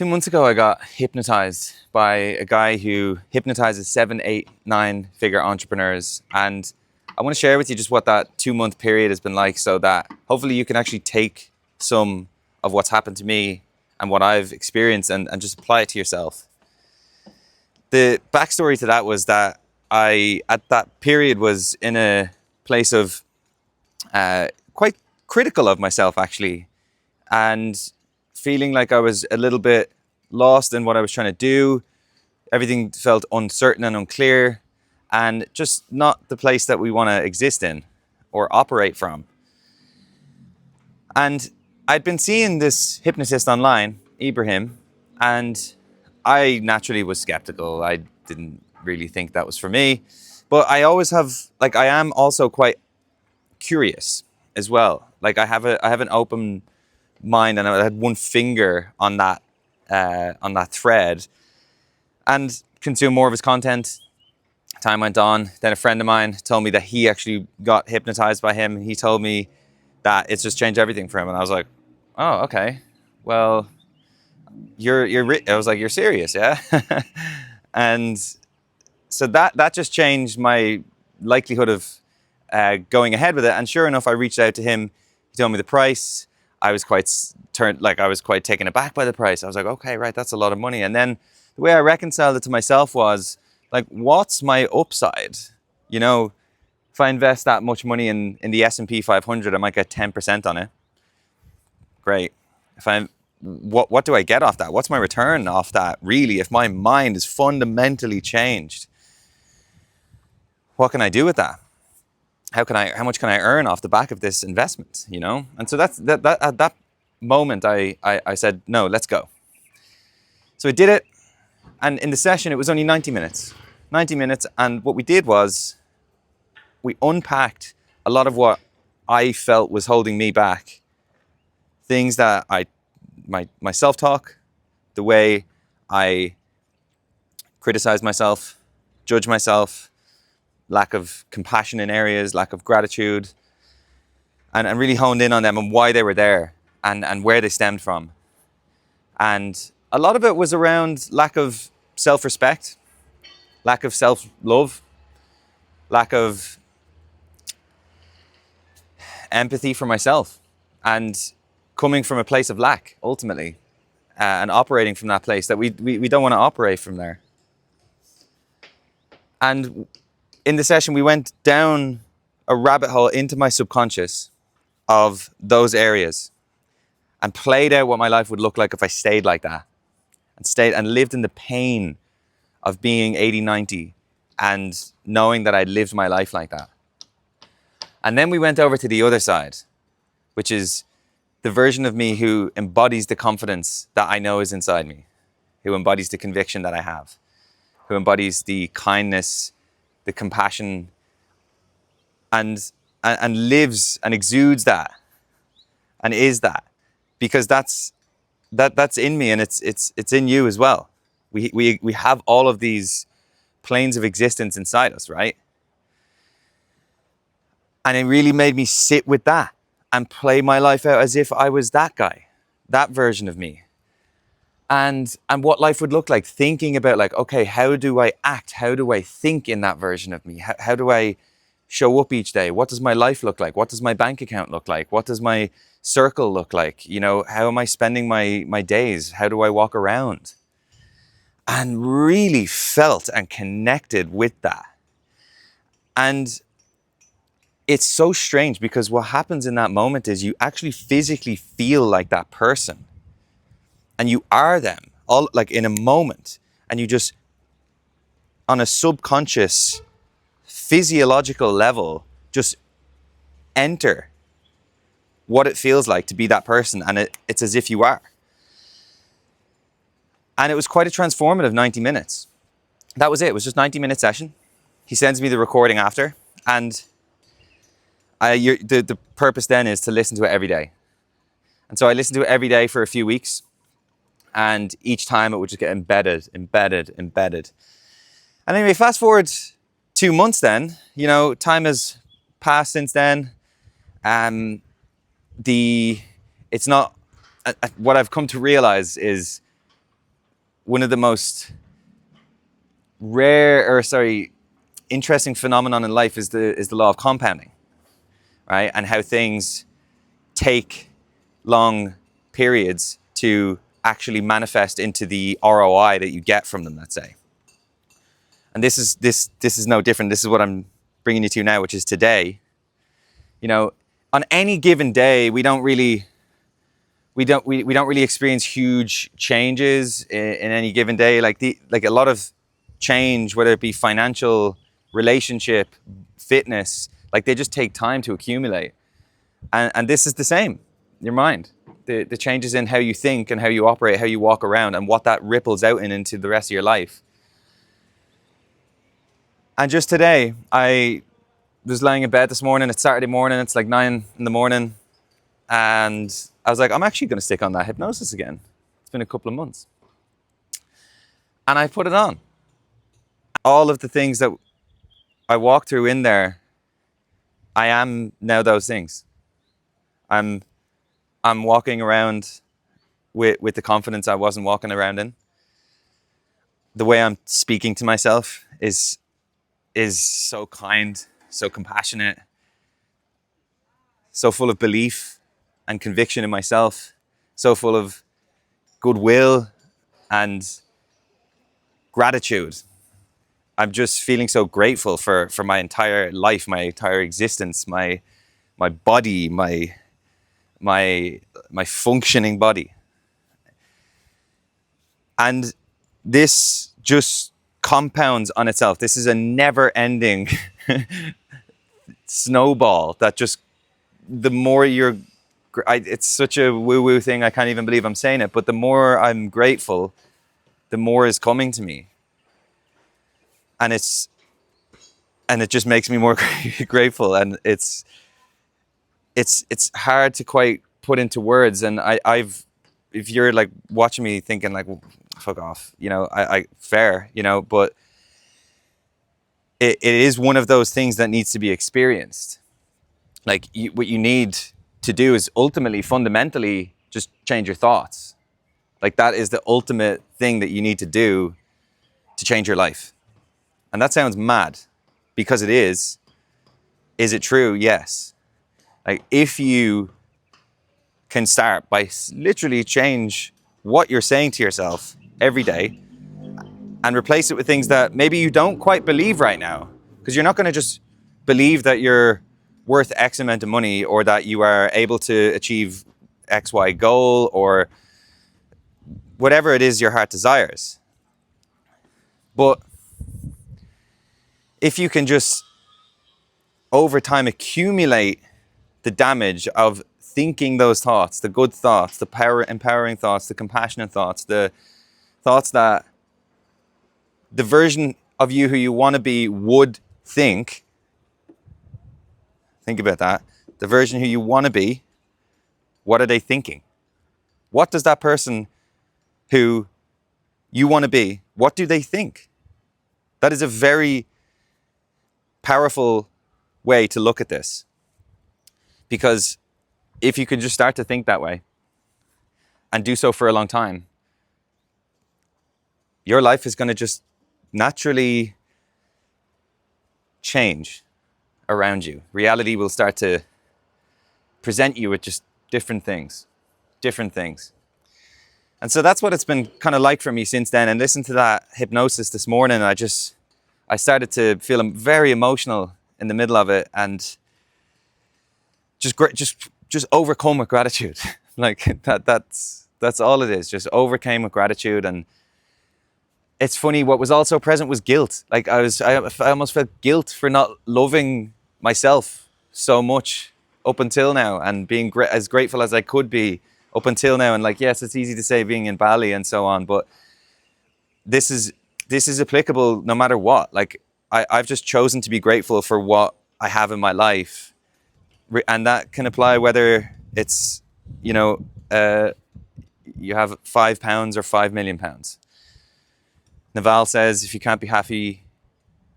2 months ago, I got hypnotized by a guy who hypnotizes 7, 8, 9-figure entrepreneurs. And I want to share with you just what that 2-month period has been like so that hopefully you can actually take some of what's happened to me and what I've experienced and just apply it to yourself. The backstory to that was that I, at that period, was in a place of quite critical of myself, actually, and feeling like I was a little bit lost in what I was trying to do. Everything felt uncertain and unclear, and just not the place that we want to exist in or operate from. And I'd been seeing this hypnotist online, Ibrahim, and I naturally was skeptical. I didn't really think that was for me. But I always have, I am also quite curious as well. I have an open mind, and I had one finger on that thread, and consume more of his content. Time went on. Then a friend of mine told me that he actually got hypnotized by him. He told me that it's just changed everything for him, and I was like, "Oh, okay. Well, I was like, "You're serious, yeah?" And so that just changed my likelihood of going ahead with it. And sure enough, I reached out to him. He told me the price. I was quite taken aback by the price. I was like, okay, right, that's a lot of money. And then the way I reconciled it to myself was like, what's my upside? If I invest that much money in the S&P 500, I might get 10% on it. Great. What do I get off that? What's my return off that? Really, if my mind is fundamentally changed, what can I do with that? How much can I earn off the back of this investment? And so that's that at that moment I said, no, let's go. So I did it, and in the session it was only 90 minutes. And what we did was we unpacked a lot of what I felt was holding me back. Things that my self-talk, the way I criticize myself, judge myself, lack of compassion in areas, lack of gratitude, and really honed in on them and why they were there and where they stemmed from. And a lot of it was around lack of self-respect, lack of self-love, lack of empathy for myself, and coming from a place of lack, ultimately, and operating from that place that we don't want to operate from there. And in the session, we went down a rabbit hole into my subconscious of those areas and played out what my life would look like if I stayed like that and lived in the pain of being 80, 90 and knowing that I'd lived my life like that. And then we went over to the other side, which is the version of me who embodies the confidence that I know is inside me, who embodies the conviction that I have, who embodies the kindness, the compassion, and lives and exudes that and is that, because that's in me, and it's in you as well. We have all of these planes of existence inside us, right? And it really made me sit with that and play my life out as if I was that guy, that version of me. And what life would look like, thinking about okay, how do I act? How do I think in that version of me? How do I show up each day? What does my life look like? What does my bank account look like? What does my circle look like? How am I spending my days? How do I walk around? And really felt and connected with that. And it's so strange, because what happens in that moment is you actually physically feel like that person. And you are them, all in a moment. And you just, on a subconscious, physiological level, just enter what it feels like to be that person. And it's as if you are. And it was quite a transformative 90 minutes. That was it. It was just a 90-minute session. He sends me the recording after. And the purpose then is to listen to it every day. And so I listened to it every day for a few weeks. And each time it would just get embedded. And anyway, fast forward 2 months then, time has passed since then. It's not, what I've come to realize is one of the most interesting phenomenon in life is the law of compounding, right? And how things take long periods to actually manifest into the ROI that you get from them, let's say. And this is no different. This is what I'm bringing you to now, which is today. You know, on any given day, we don't really experience huge changes in any given day. Like a lot of change, whether it be financial, relationship, fitness, like they just take time to accumulate. And this is the same. Your mind, the changes in how you think and how you operate, how you walk around, and what that ripples out into the rest of your life. And just today, I was lying in bed this morning. It's Saturday morning. It's like 9 in the morning. And I was like, I'm actually going to stick on that hypnosis again. It's been a couple of months. And I put it on. All of the things that I walk through in there, I am now those things. I'm walking around with the confidence I wasn't walking around in. The way I'm speaking to myself is so kind, so compassionate, so full of belief and conviction in myself, so full of goodwill and gratitude. I'm just feeling so grateful for my entire life, my entire existence, my body, my functioning body. And this just compounds on itself. This is a never-ending snowball that just, the more it's such a woo-woo thing, I can't even believe I'm saying it, but the more I'm grateful, the more is coming to me. And it just makes me more grateful. And it's hard to quite put into words. And if you're like watching me thinking like, well, fuck off, you know, I fair, you know, but it is one of those things that needs to be experienced. Like what you need to do is ultimately, fundamentally, just change your thoughts. Like that is the ultimate thing that you need to do to change your life. And that sounds mad, because it is. Is it true? Yes. Like if you can start by literally change what you're saying to yourself every day and replace it with things that maybe you don't quite believe right now, because you're not going to just believe that you're worth X amount of money, or that you are able to achieve XY goal, or whatever it is your heart desires. But if you can just over time accumulate the damage of thinking those thoughts, the good thoughts, the empowering thoughts, the compassionate thoughts, the thoughts that the version of you who you want to be would think about that. The version who you want to be, what are they thinking? What does that person who you want to be, what do they think? That is a very powerful way to look at this. Because if you can just start to think that way and do so for a long time, your life is going to just naturally change around you. Reality will start to present you with just different things. And so that's what it's been kind of like for me since then. And listen to that hypnosis this morning, I started to feel very emotional in the middle of it, and just overcome with gratitude. Like that's all it is. Just overcame with gratitude. And it's funny, what was also present was guilt. Like I almost felt guilt for not loving myself so much up until now, and being as grateful as I could be up until now. And like, yes, it's easy to say being in Bali and so on, but this is applicable no matter what. Like I've just chosen to be grateful for what I have in my life. And that can apply whether it's, you know, you have £5 or £5 million. Naval says, if you can't be happy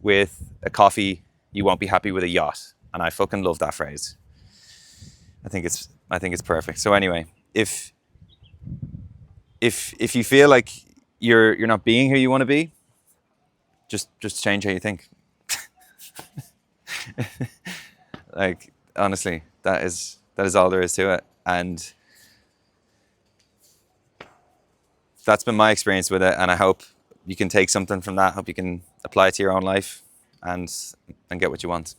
with a coffee, you won't be happy with a yacht. And I fucking love that phrase. I think it's perfect. So anyway, if you feel like you're not being who you want to be, just change how you think. Like, honestly, that is all there is to it. And that's been my experience with it, and I hope you can take something from that. Hope you can apply it to your own life and get what you want.